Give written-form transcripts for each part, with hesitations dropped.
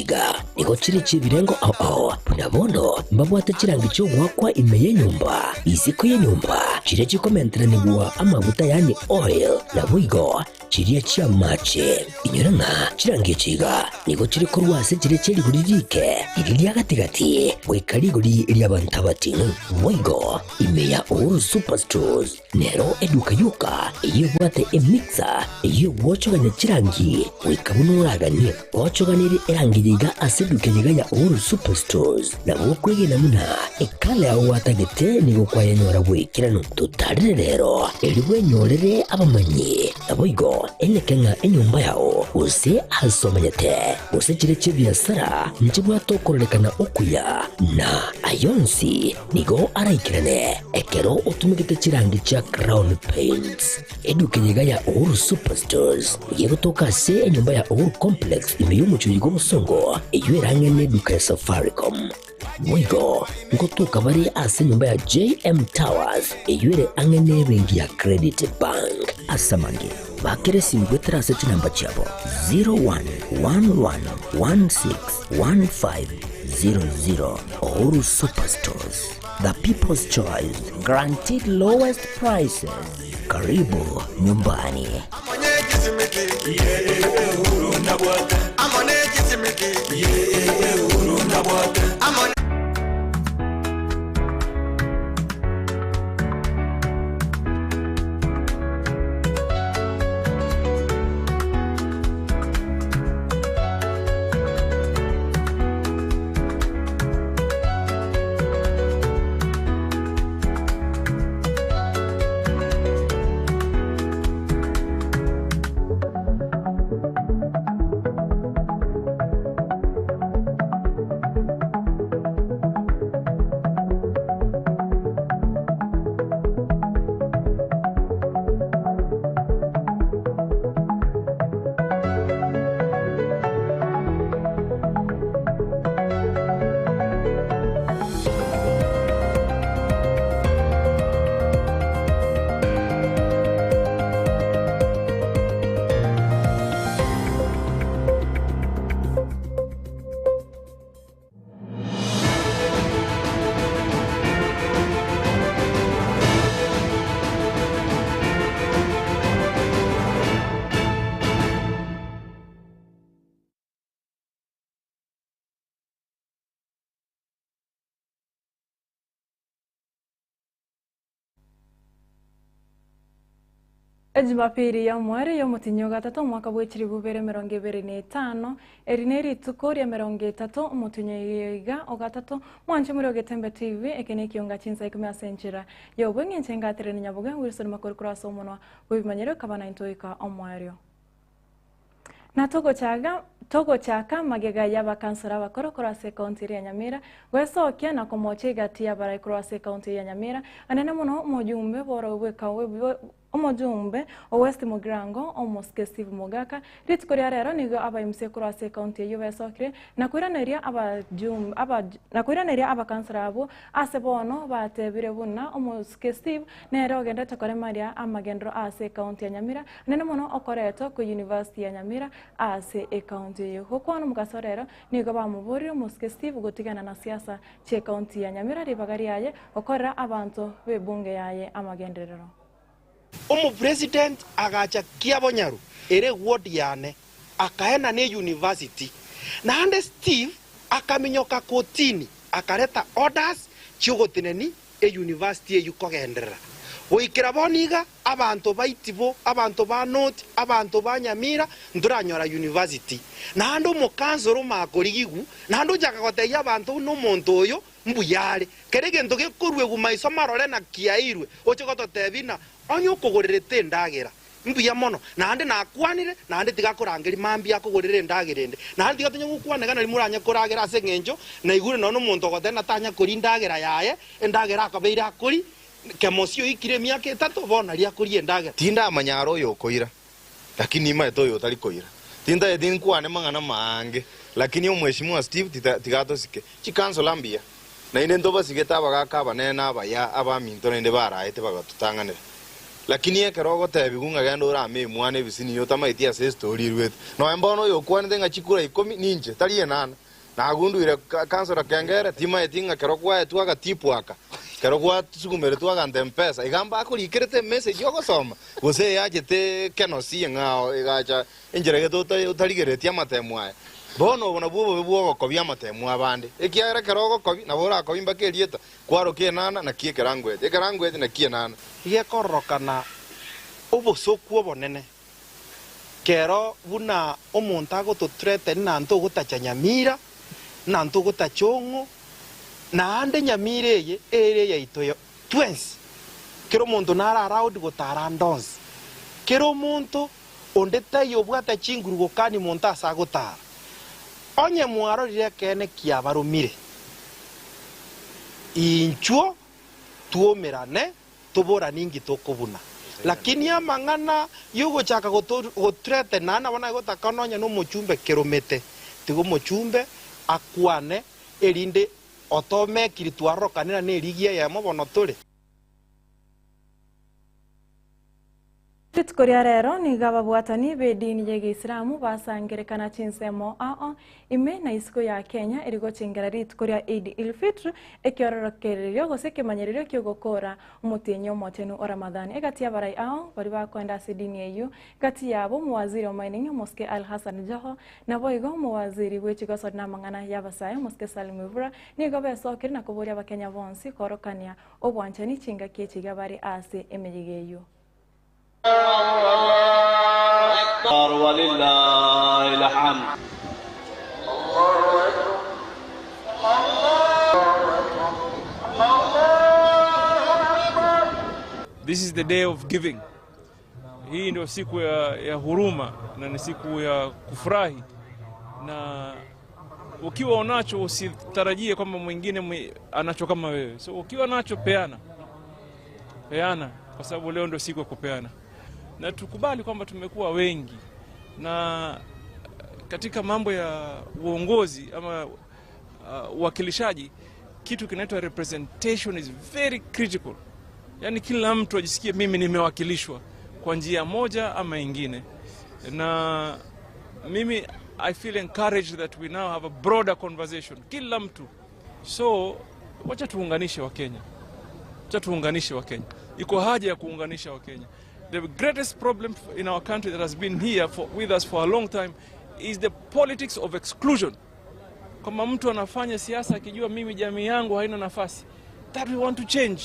chiga niko chiri chibirengo punabono mbabwate chirangi cyo gwakwa imeye nyumba isiko ye nyumba chire chikomentera nibwa amavuta yani oil na buigo chiriya chia mache inyuranga chirangi chiga niko chiri korwase chire chiri guririke iriya gatigati wekali guri iriya bantabati buigo imeya Uhuru Superstores nero eduka yuka iyo bwate emixer iyo wochoganya chirangi wekabunuraganye wochoganiri erangiriga aseduke yiganya Uhuru Superstores na bukwege namuna ekale awatagete nigo kwayanyora wekirano tutarire rero eriwe nyorere abamanyi naboigo Ekeonga enyumba yao use asomanyete use chire chibiasara njibwa tokorelekana okuya na ayonsi nigo araikirane ekero utumigite chirangi cha Crown Paints eduke yigaya Uhuru Superstores yego tokase enyumba ya Uhuru Complex imeyumuchuyi go musongo eyuerange neduka ya Safaricom Mwigo ngotuka bari ase nyumba ya JM Towers eyuere angene bengi ya Credit Bank asamange bakere simgwetera seti namba chabo 0111161500 Uhuru Superstores, the people's choice, guaranteed lowest prices. Karibu nyumbani. Jumapili ya mwere yo mutinyo gatatu mwaka bw'ekiri bubere 2025 erineri tukoria 30 mutinyo yiga ogatatu mwanje muri Getembe TV Ekeonga Chinsa Ikomi asenjera yo bwenye ncengatire ni Nyaboga Wilson makuru kuraso umunwa wibimanyero kabana intoika omwario na togo chaka magega y'abakansora bakora kurase county ya Nyamira gwesokia na komoche gati ya bara kurase county ya Nyamira anene muno mujumbe boro wekawe omojumbe o West Mugrango omoske Steve Mogaka ritkoria rero nigo abayimse kurase county y'ubesokire na kwiraneria abakansora abo asebono batebire buna omoske Steve nero genda takore Maria amagendro ase county ya Nyamira anene muno okoreto ku University ya Nyamira ase county yo kwano mugasorero nigo bamuburi omoske Steve gutigana na siasa che county ya Nyamira ribagari yaye okora abantu bebunge yaye amagenderero president agacha kiabonyaru ere ward yane akaena ne university na ande Steve akaminyoka kotini akareta orders chigotineni university yukogendera oikira boniga abantu baitibo abantu ba North abantu ba Nyamira nduranyora university na ando mukanzoro makorigigu na ando jakagoteya abantu no muntu oyo mbuyare kerege ndoge kurwe gumaiso marore na kiairwe ochigototebina onyo kugorerete ndagera mbuya mono na ande nakwanire na ande tigakurangeri mambi akugorere ndagerende na ande tigatonye gukwanega nari muranya kuragera ase ngenjo na igure no muntu gotena tanya kuri ndagera yaye ndagera akabeira kuri kemosio ikire miaka 3 bona ria kuri ndagera tinda amanyaro yo koira lakini ima etoyo tali koira tinda edin kwane mangana mange lakini omweshimwa Steve tigato sike chikansola mbia na ine ndoba sigeta bagaka banena baya abaminto nende baraete bagatutanganira lakini ekerogo tebi kunga gendo rame mwane bisini yo tamaiti ase story rwet no embono yo kwanete nga chikura ikomi ninje tari enana na gundu ile kansora kengere tima etinga kerokwa etwaga tipwaka kerokwa tsukumere twaga ndempesa igamba akurikirete message yo gosoma gose yajete kenosi ngao igacha injere geto utarigeretia matemwa bono bona bubo bubo kobya matemwa abande ekiagera kerogo kobi na bora kobimba kerieta kwaro kenana na kie kerangwete na kie nana ye korokana obosoku obonene kero buna omonto agototurete nanto ogotachanya Nyamira nanto ogotachongo naande Nyamira eye yaito yo twins kero omonto nara around gotara ndonsi kero omonto onde tayo bwata chingurugo kani monto asa gotara onye mwaro rire kene kiabarumire inchuo tuomerane tubora ningi tokobuna lakini amang'ana yugochaka goturete nana bona gotakanonya no mochumbe keromete tigo mochumbe akwane erinde otome kiritwarokanira ne rigia ya mobono tore Korea rero ni gababwatani bedini ya Islamu basangerekana chinsemo ime na isiko ya Kenya irigo chingera rit Korea Eid il-Fitr ekiororokererio gose kemanyererio kyogokora umutinyo motenu o Ramadhan egati abarai bari bakwenda sidini eyo gati yabo muwaziri wa mining Moske Al-Hassan Joho na boigo muwaziri wechigoso na mangana yabasaye Moske Salim Mvura ni gobesokere na kuboria abakenya bonsi korokania obwanchani chinga kiechiga bari ase emeyigeyo ولله الحمد This is the day of giving. Hii ndio siku ya huruma na ni siku ya kufurahi, na ukiwa unacho usitarajie kwamba mwingine anacho kama wewe. So ukiwa nacho peana kwa sababu leo ndio siku ya kupeana. Na tukubali kwamba tumekuwa wengi na katika mambo ya uongozi ama uwakilishaji kitu kinaitwa representation is very critical. Yani kila mtu ajisikie mimi nimewakilishwa kwa njia moja ama ingine. Na mimi I feel encouraged that we now have a broader conversation. Kila mtu. So wacha tuunganishe wa Kenya. Iko haja ya kuunganisha wa Kenya. The greatest problem in our country that has been here with us for a long time is the politics of exclusion. Kama mtu anafanya siasa akijua mimi jamii yangu haina nafasi. That we want to change.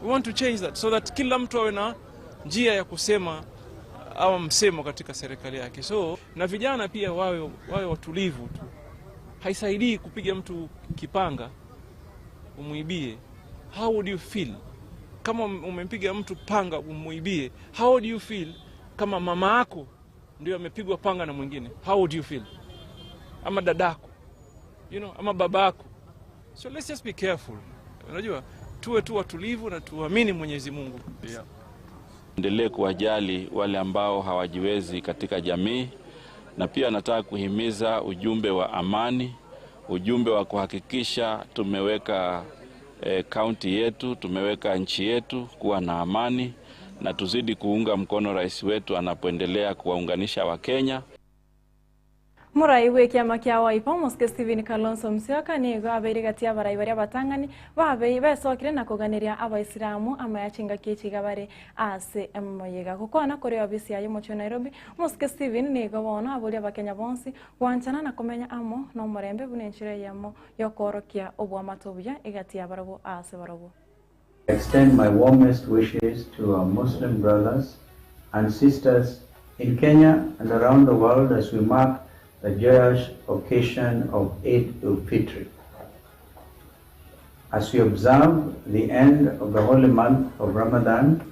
We want to change that so that kila mtu awe na njia ya kusema au msemo katika serikali yake. So na vijana pia wawe watulivu tu. Haisaidii kupiga mtu kipanga umuibie. How would you feel? Kama umempiga mtu panga umuibie, how would you feel kama mama yako ndio amepigwa panga na mwingine? How would you feel? Ama dadako, ama babako. So let's just be careful. Unajua, tuwe tu watulivu na tuamini Mwenyezi Mungu. Yeah. Endelee kuwajali wale ambao hawajiwezi katika jamii, na pia nataka kuhimiza ujumbe wa amani, ujumbe wa kuhakikisha tumeweka kaunti yetu, tumeweka nchi yetu kuwa na amani, na tuzidi kuunga mkono rais wetu anapoendelea kuwaunganisha wa Kenya. Murai wekiama kia waipa Moske Steven Kalonzo Musyoka nigo abeire gati abarai bari abatangani babe besokire na kuganiria abaisilamu amayachinga kichiga bari ase emoyega gukwana kuri obisi ya mucho Nairobi. Moske Steven nigo bona abuli abakenya bonsi wanchana na kumenya amo no murembe bunenchire yamo yokorokia obwamatobuya egati abarabo ase barabo. Extend my warmest wishes to our Muslim brothers and sisters in Kenya and around the world as we mark the joyous occasion of Eid al-Fitr. As we observe the end of the holy month of Ramadan,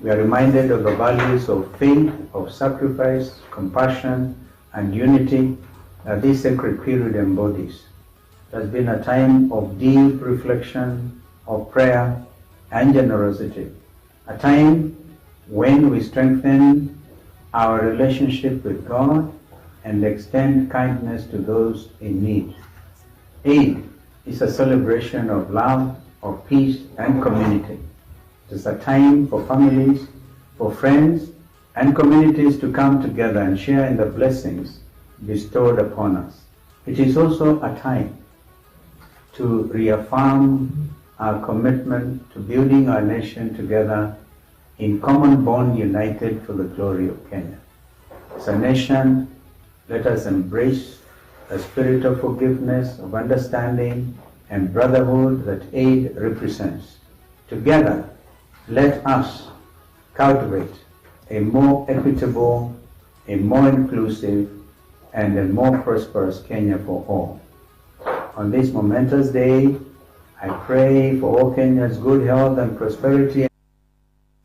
we are reminded of the values of faith, of sacrifice, compassion, and unity that this sacred period embodies. It has been a time of deep reflection, of prayer, and generosity. A time when we strengthen our relationship with God and extend kindness to those in need. Eid is a celebration of love, of peace, and community. It is a time for families, for friends, and communities to come together and share in the blessings bestowed upon us. It is also a time to reaffirm our commitment to building our nation together in common bond united for the glory of Kenya. As a nation, let us embrace a spirit of forgiveness, of understanding, and brotherhood that aid represents. Together, let us cultivate a more equitable, a more inclusive, and a more prosperous Kenya for all. On this momentous day, I pray for all Kenya's good health and prosperity.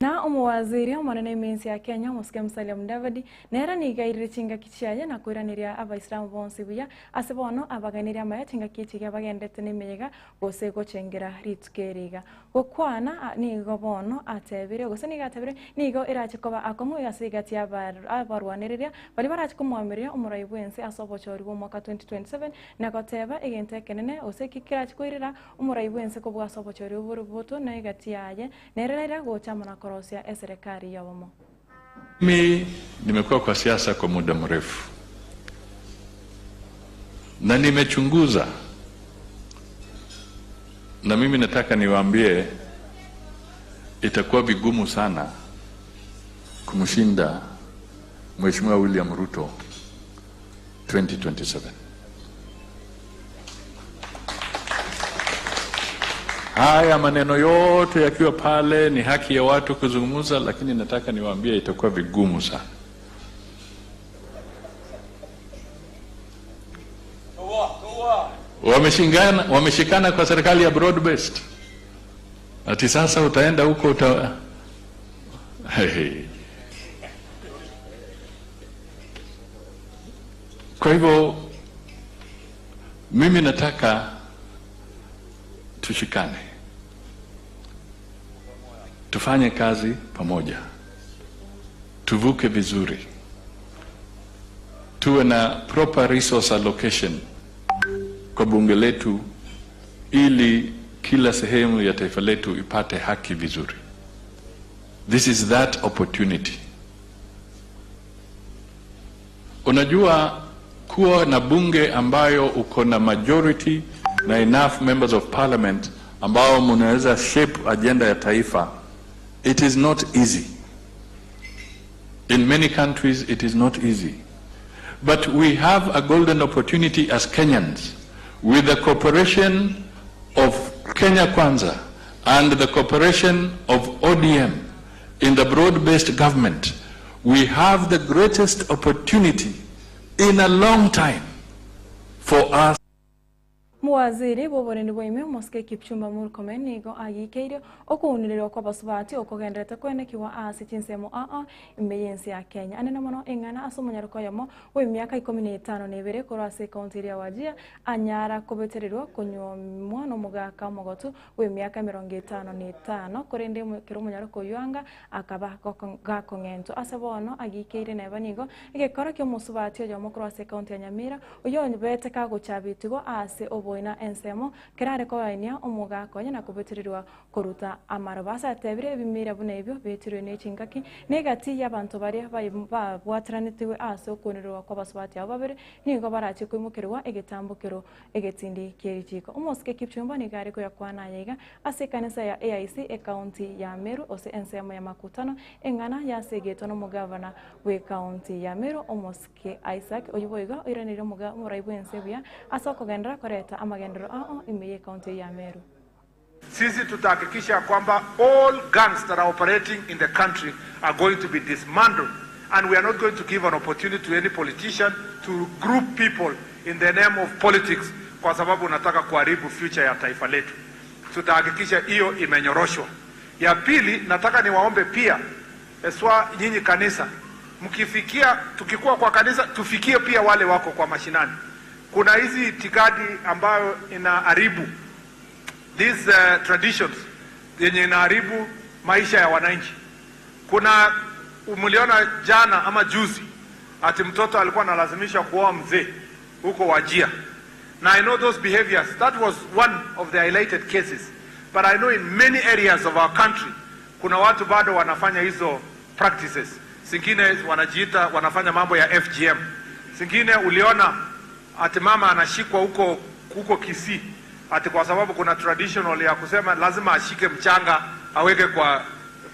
Na umuwaziri mwanene minsi ya Kenya Musike Musalia Mudavadi nera nigairire chinga kichiaye na kwiraniria abaisilamu bonse buya asebono abaganiria maya chinga kichiga bagendete nimega gose gochengera ritukeriga gokwana nigo bono atebire gose nigatebire nigo irachikoba akomu yasigati abarwaniriria bali barachikumwamiria umurai bwense asobochori bo mwaka 2027 na goteba egente kenene ose kikirachikoirira umurai bwense kubwa asobochori uburubuto na igati yaye nerera gochama na ya serikali ya wamo. Mimi nimekuwa kwa siasa kwa muda mrefu na nimechunguza, na mimi nataka niwaambie itakuwa vigumu sana kumshinda Mheshimiwa William Ruto 2027. Haya maneno yote yakiwa pale ni haki ya watu kuzungumza, lakini nataka niwaambie itakuwa vigumu sana. Wameshikana kwa serikali ya broad based. Ati sasa utaenda huko Kwa hivyo mimi nataka tushikane, tufanye kazi pamoja, tuvuke vizuri, tuwe na proper resource allocation kwa bunge letu ili kila sehemu ya taifa letu ipate haki vizuri. This is that opportunity. Unajua kuwa na bunge ambayo uko na majority na enough members of parliament ambao mnaweza shape agenda ya taifa, it is not easy. In many countries it is not easy. But we have a golden opportunity as Kenyans with the cooperation of Kenya Kwanza and the cooperation of ODM in the broad-based government. We have the greatest opportunity in a long time for us. Muwaziri bobone niboime Musike Kipchumba Murkomen nigo agikeire okuniriro kwa basubati okogendete kwenekiwa asi Chinsemo imeyensi ya Kenya anena mono engana asomonyarko yamo we myaka 15 nebere korase county ya Wajir anyara kobeterirwa konyomwa no mugaka mogotu we myaka 55 korende kiromonyarko yuanga akaba gakongento asebono agikeire nebanigo igekora kyo musubati yamo korase county ya Nyamira uyo nibete kago chabitigo ase ina ensemo kerare ko ainia omuga ko na kubetirirwa koruta amarabasa atebire bimira bune ibyo betirwe ne chingaki negati y'abantu bari bwatranitiwe aso kunirwa kwa basubati ababere nigo barachi kwimukirwa egetambukiro egetindi kirikiko Musike Kipchumba ni gari ko yakwana yega ase kanisa ya AIC county ya Meru ose ensemo ya makutano engana ya segeto no mugavana we county ya Meru Musike Isaac oyiboiga iraniro muga muraibu ensebya asoko gendra koreta amagendro imeye county ya Meru. Sisi tutahakikisha kwamba all gangs that are operating in the country are going to be dismantled, and we are not going to give an opportunity to any politician to group people in the name of politics kwa sababu unataka kuharibu future ya taifa letu. Tutahakikisha hiyo imenyoroshwa. Ya pili, nataka niwaombe pia eswa nyinyi kanisa, mkifikia tukikuwa kwa kanisa tufikie pia wale wako kwa mashinani. Kuna hizi itikadi ambayo inaharibu these traditions yenye inaharibu maisha ya wananchi. Kuna umliona jana ama juzi ati mtoto alikuwa analazimisha kuoa mzee huko Wajir. Now I know those behaviors, that was one of the highlighted cases, but I know in many areas of our country kuna watu bado wanafanya hizo practices. Singine wanajiita wanafanya mambo ya FGM. Singine uliona ati mama anashikwa huko Kisii ati kwa sababu kuna traditional ya kusema lazima ashike mchanga aweke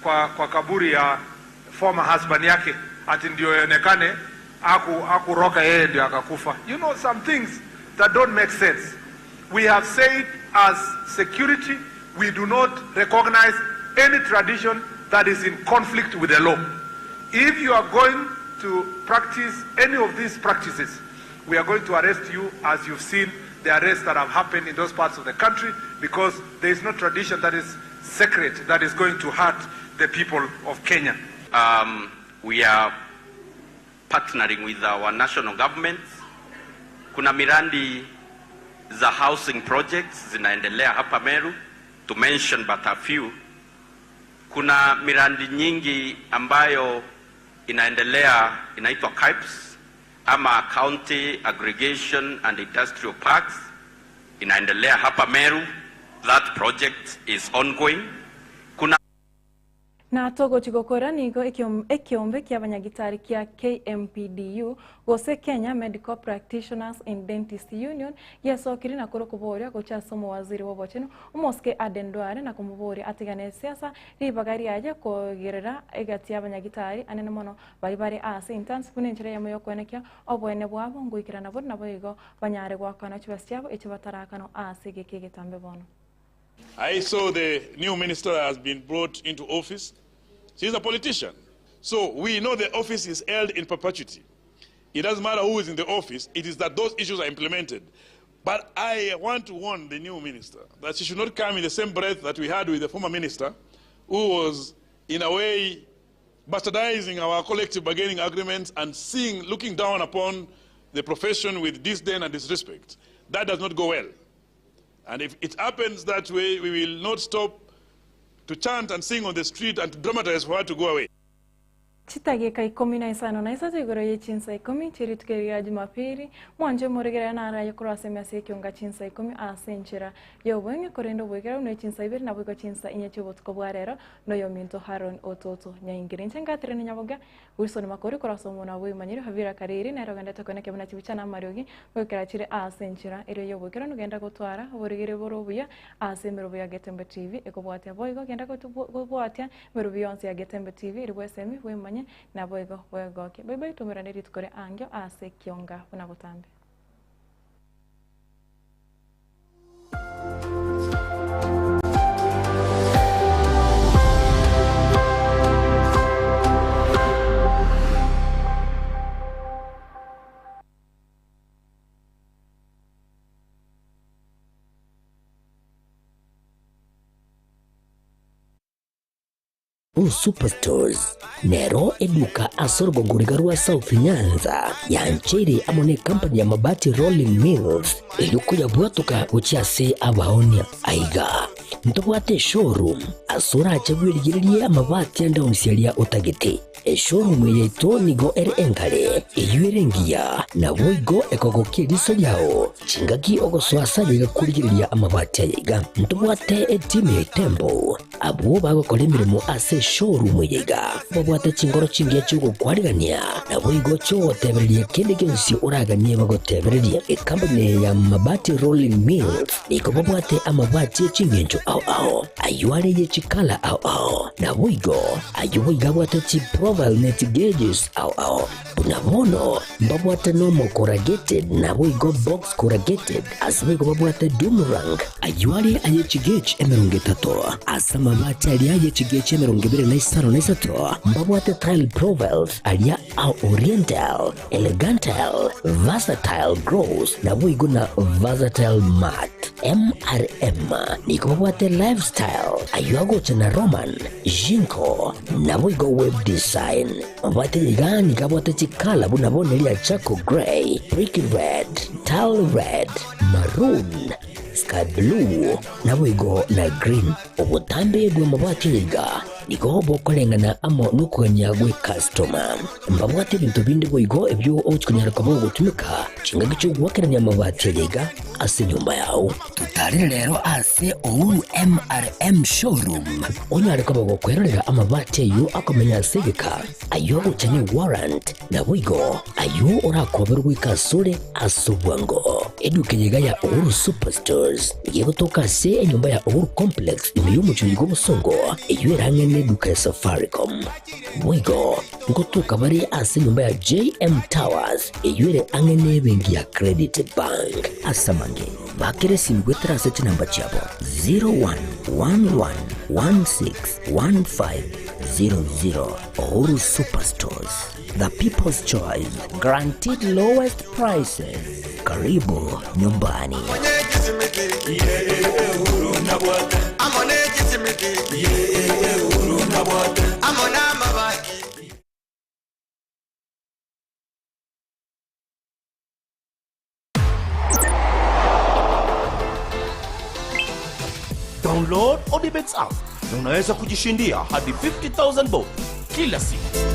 kwa kaburi ya former husband yake ati ndio ionekane akuroka yeye ndio akakufa. You know, some things that don't make sense. We have said as security we do not recognize any tradition that is in conflict with the law. If you are going to practice any of these practices, we are going to arrest you, as you've seen the arrests that have happened in those parts of the country, because there is no tradition that is sacred that is going to hurt the people of Kenya. We are partnering with our national governments. Kuna miradi za housing projects zinaendelea hapa Meru, to mention but a few. Kuna miradi nyingi ambayo inaendelea inaitwa CAPS ama County Aggregation and Industrial Parks, inaendelea hapa Meru. That project is ongoing. Na togo chigokora nigo ekiombe kia banyagitari kia KMPDU gose Kenya Medical Practitioners and Dentist Union yesokiri na kuro kuboria gocha somo waziri wobocheno umoske adendware na kumuboria atigane siasa ribagari aje kogerera egati abanyagitari anene mono baibare ase intense kunenjere yamoyo kwenekia obwene bwabo nguikirana bonna boigo banyare gwakana chibasiabo echibatarakano ase gekegetambe bono. I saw the new minister has been brought into office. She's a politician. So we know the office is held in perpetuity. It doesn't matter who is in the office, it is that those issues are implemented. But I want to warn the new minister that she should not come in the same breath that we had with the former minister, who was, in a way, bastardizing our collective bargaining agreements and looking down upon the profession with disdain and disrespect. That does not go well. And if it happens that way, we will not stop to chant and sing on the street and to dramatize for her to go away. Chitageka Ikomi na isano na isa tigoro ye Chinsa Ikomi chiri tukeria Jumapili mwanje muregera na ara yakura semesi Ekeonga Chinsa Ikomi asenchira yobwenye korendo bwegera no Chinsa ibiri na bwego Chinsa inyeche botko bwarero no yominto Haron ototo nyaingire nchengatire ni Nyaboga Wilson makori korasomo na bwe manyiri havira kariri na roganda tokoneke buna chibichana mariogi bwekera chire asenchira ere yobwegera no genda gotwara borigere borobuya asemero ya Getembe TV ekobwatia boygo genda gotwatia merubiyonse ya Getembe TV iri bwesemi bwe manyiri na boigo boigoke bye tumeraneri tukore angyo ase Ekeonga unabutambe. Superstores Nero eduka asorgo ngurigarua South Nyanza yanchiri amone company ya mabati Rolling Mills elukuya bwatuka uchiase abaonia aiga ntobwate showroom asura achagwirigirie amabati anda unsialia utagete showroom yeto nigo engale eyuerengia na boigo ekogokie liso yao chingaki ogoswasa yiga kurigiriria amabati aiga ntobwate team tembo abo bagokora imirimo ase showroom yiga babwate chingoro chingiye cyugo kwarigania na boigo cyo tebererie kende gensi uraganie bagotebererie company ya mabati Rolling Mills niko babwate amabati chingenjo au ayuare ye chikala au na boigo ayuiga bwate chi profile net gauges au bunabono babwate no corrugated na boigo box corrugated asbigo babwate Dumerang ayuare aye chigage emerungetato asama mabati aliaye chigage emerungebere na isato babwate tile profiles alia au oriental elegantal versatile gross na boigo na versatile mat MRM niko babwate lifestyle ayuago tena Roman Jinko na boigo web design babwate yigani kabwate chikala bunabone lia chako gray brick red tile red maroon sky blue na boigo na green obutambe bwe mabwate yiga niko bokolengana amo nukanya gwe customer mbabwate bintu bindi boigo ebyo ochkunyara kabo gutumika chingagicho gwakeranya mabwate yiga ase nyumba yao. Tutari rero ase Uhuru MRM showroom. Onyare ko bagokwerera amabati yo akomenya segeka. Ayo uchane warrant na wigo. Ayo urakoberwa ikasure asubwango. Edukenyega ya Uhuru Superstores. Yego toka se nyumba ya Uhuru Complex niyo muchuyigo musongo. Iyo erangene duka ya Safaricom. Wigo ngotoka bari ase nyumba ya JM Towers. Iyo ere angene bengi ya Credit Bank. Asamange bakere simgwetra sete namba chabo 0111161500. Uhuru Superstores, the people's choice, guaranteed lowest prices. Karibu nyumbani. Download Odibets app na unaweza kujishindia hadi 50,000 bob kila siku.